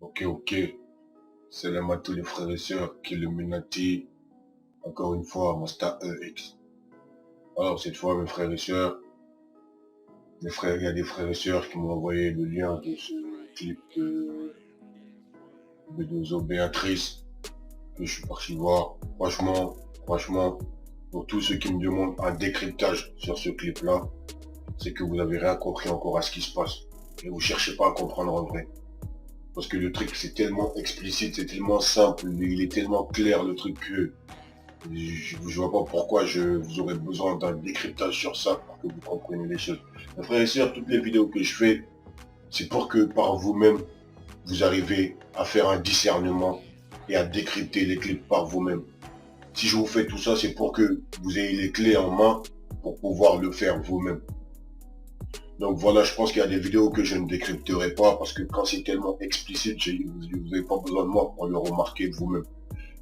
Ok. Salam à tous les frères et sœurs qui Illuminati. Encore une fois, Master EX. Alors, cette fois, mes frères et sœurs, il y a des frères et sœurs qui m'ont envoyé le lien de ce clip de Zo Béatrice que je suis parti voir. Franchement, pour tous ceux qui me demandent un décryptage sur ce clip-là, c'est que vous n'avez rien compris encore à ce qui se passe. Et vous cherchez pas à comprendre en vrai. Parce que le truc, c'est tellement explicite, c'est tellement simple, il est tellement clair le truc que je ne vois pas pourquoi vous aurez besoin d'un décryptage sur ça pour que vous compreniez les choses. Mes frères et sœurs, toutes les vidéos que je fais, c'est pour que par vous-même, vous arrivez à faire un discernement et à décrypter les clips par vous-même. Si je vous fais tout ça, c'est pour que vous ayez les clés en main pour pouvoir le faire vous-même. Donc voilà, je pense qu'il y a des vidéos que je ne décrypterai pas parce que quand c'est tellement explicite, vous n'avez pas besoin de moi pour le remarquer vous-même.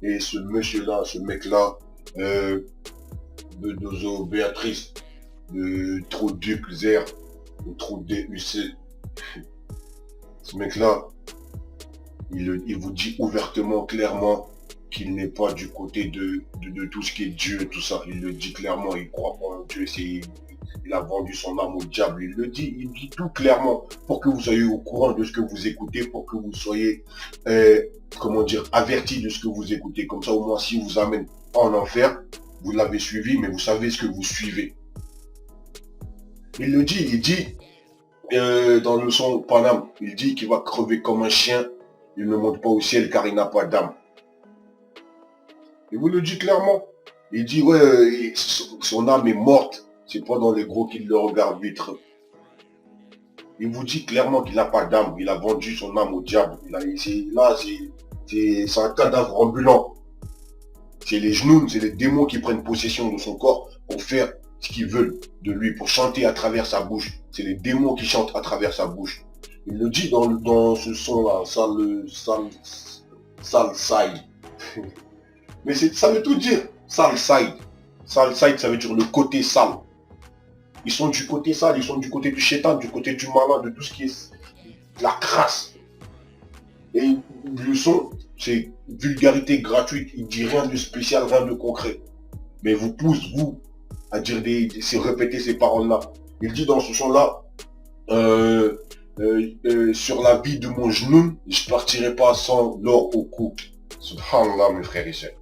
Et ce monsieur-là, ce mec-là, de Dozo Béatrice, de Trou Duc Zer, de Trou DUC, ce mec-là, il vous dit ouvertement, clairement, qu'il n'est pas du côté de tout ce qui est Dieu, tout ça. Il le dit clairement, il croit pas en Dieu, il a vendu son âme au diable, il dit tout clairement pour que vous soyez au courant de ce que vous écoutez, pour que vous soyez, comment dire, averti de ce que vous écoutez. Comme ça, au moins, si vous amène en enfer, vous l'avez suivi, mais vous savez ce que vous suivez. Il le dit, dans le son Paname, il dit qu'il va crever comme un chien, il ne monte pas au ciel car il n'a pas d'âme. Il vous le dit clairement. Il dit, ouais, son âme est morte, c'est pas dans les gros qui le regardent vitre. Il vous dit clairement qu'il n'a pas d'âme, il a vendu son âme au diable. C'est un cadavre ambulant. C'est les genoux, c'est les démons qui prennent possession de son corps pour faire ce qu'ils veulent de lui, pour chanter à travers sa bouche. C'est les démons qui chantent à travers sa bouche. Il le dit dans ce son-là, sale side. Mais ça veut tout dire, sale side. Sale side, ça veut dire le côté sale. Ils sont du côté sale, ils sont du côté du chétan, du côté du malin, de tout ce qui est la crasse. Et le son, c'est vulgarité gratuite, il dit rien de spécial, rien de concret. Mais vous pousse, vous, à dire répéter ces paroles-là. Il dit dans ce son-là, sur la vie de mon genou, je partirai pas sans l'or au cou. Subhanallah, mes frères et sœurs.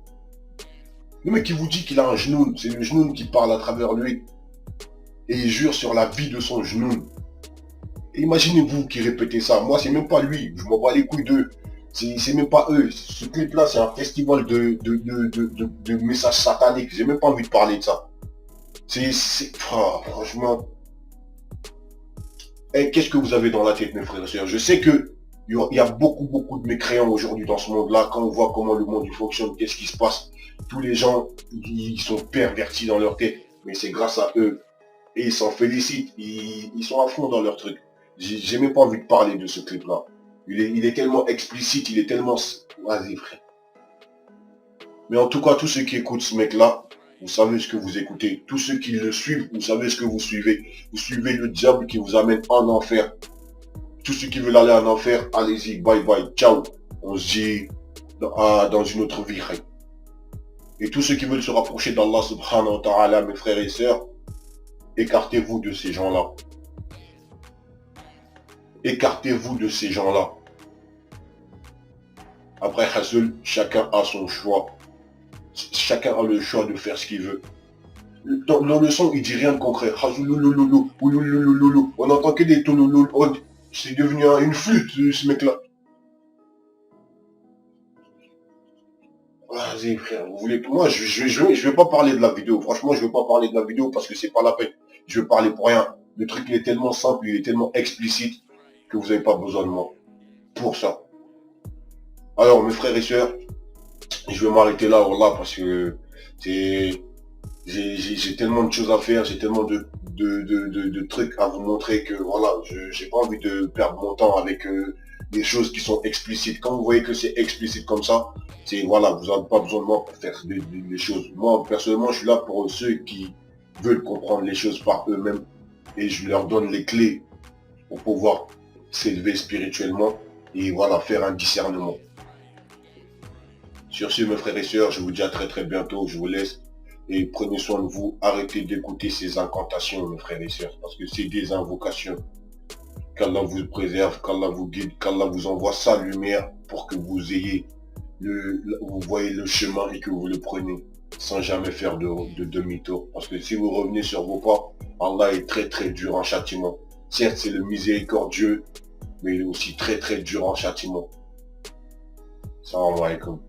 Le mec qui vous dit qu'il a un genou, c'est le genou qui parle à travers lui. Et il jure sur la vie de son genou. Imaginez-vous qui répétez ça. Moi, c'est même pas lui. Je m'en bats les couilles d'eux. C'est même pas eux. Ce clip-là, c'est un festival de messages sataniques. J'ai même pas envie de parler de ça. Franchement. Et qu'est-ce que vous avez dans la tête, mes frères et sœurs? Je sais que il y a beaucoup de mécréants aujourd'hui dans ce monde-là. Quand on voit comment le monde fonctionne, qu'est-ce qui se passe, tous les gens, ils sont pervertis dans leur tête. Mais c'est grâce à eux. Et ils s'en félicitent. Ils sont à fond dans leur truc. J'ai même pas envie de parler de ce clip-là. Il est tellement explicite, il est tellement... Vas-y, frère. Mais en tout cas, tous ceux qui écoutent ce mec-là, vous savez ce que vous écoutez. Tous ceux qui le suivent, vous savez ce que vous suivez. Vous suivez le diable qui vous amène en enfer. Tous ceux qui veulent aller en enfer, allez-y, bye bye, ciao. On se dit dans une autre vie. Et tous ceux qui veulent se rapprocher d'Allah subhanahu wa ta'ala, mes frères et sœurs, écartez-vous de ces gens-là. Écartez-vous de ces gens-là. Après Hassoul, chacun a son choix. Chacun a le choix de faire ce qu'il veut. Dans le son, il dit rien de concret. On entend que des touloulou. C'est devenu une flûte, ce mec-là. Vas-y, frère, vous voulez... Moi, je vais pas parler de la vidéo. Franchement, je vais pas parler de la vidéo parce que c'est pas la peine. Je vais parler pour rien. Le truc, il est tellement simple, il est tellement explicite que vous n'avez pas besoin de moi pour ça. Alors, mes frères et sœurs, je vais m'arrêter là, voilà, parce que j'ai tellement de choses à faire, j'ai tellement de trucs à vous montrer que voilà, j'ai pas envie de perdre mon temps avec des choses qui sont explicites. Quand vous voyez que c'est explicite comme ça, c'est voilà, vous n'avez pas besoin de moi pour faire des choses. Moi, personnellement, je suis là pour ceux qui veulent comprendre les choses par eux-mêmes et je leur donne les clés pour pouvoir s'élever spirituellement et voilà, faire un discernement. Sur ce, mes frères et sœurs, je vous dis à très bientôt. Je vous laisse et prenez soin de vous. Arrêtez d'écouter ces incantations, mes frères et sœurs, parce que c'est des invocations. Qu'Allah vous préserve, qu'Allah vous guide, qu'Allah vous envoie sa lumière pour que vous ayez vous voyez le chemin et que vous le prenez sans jamais faire de demi-tour. Parce que si vous revenez sur vos pas, Allah est très dur en châtiment. Certes, c'est le miséricordieux, mais il est aussi très dur en châtiment. Salam alaikum.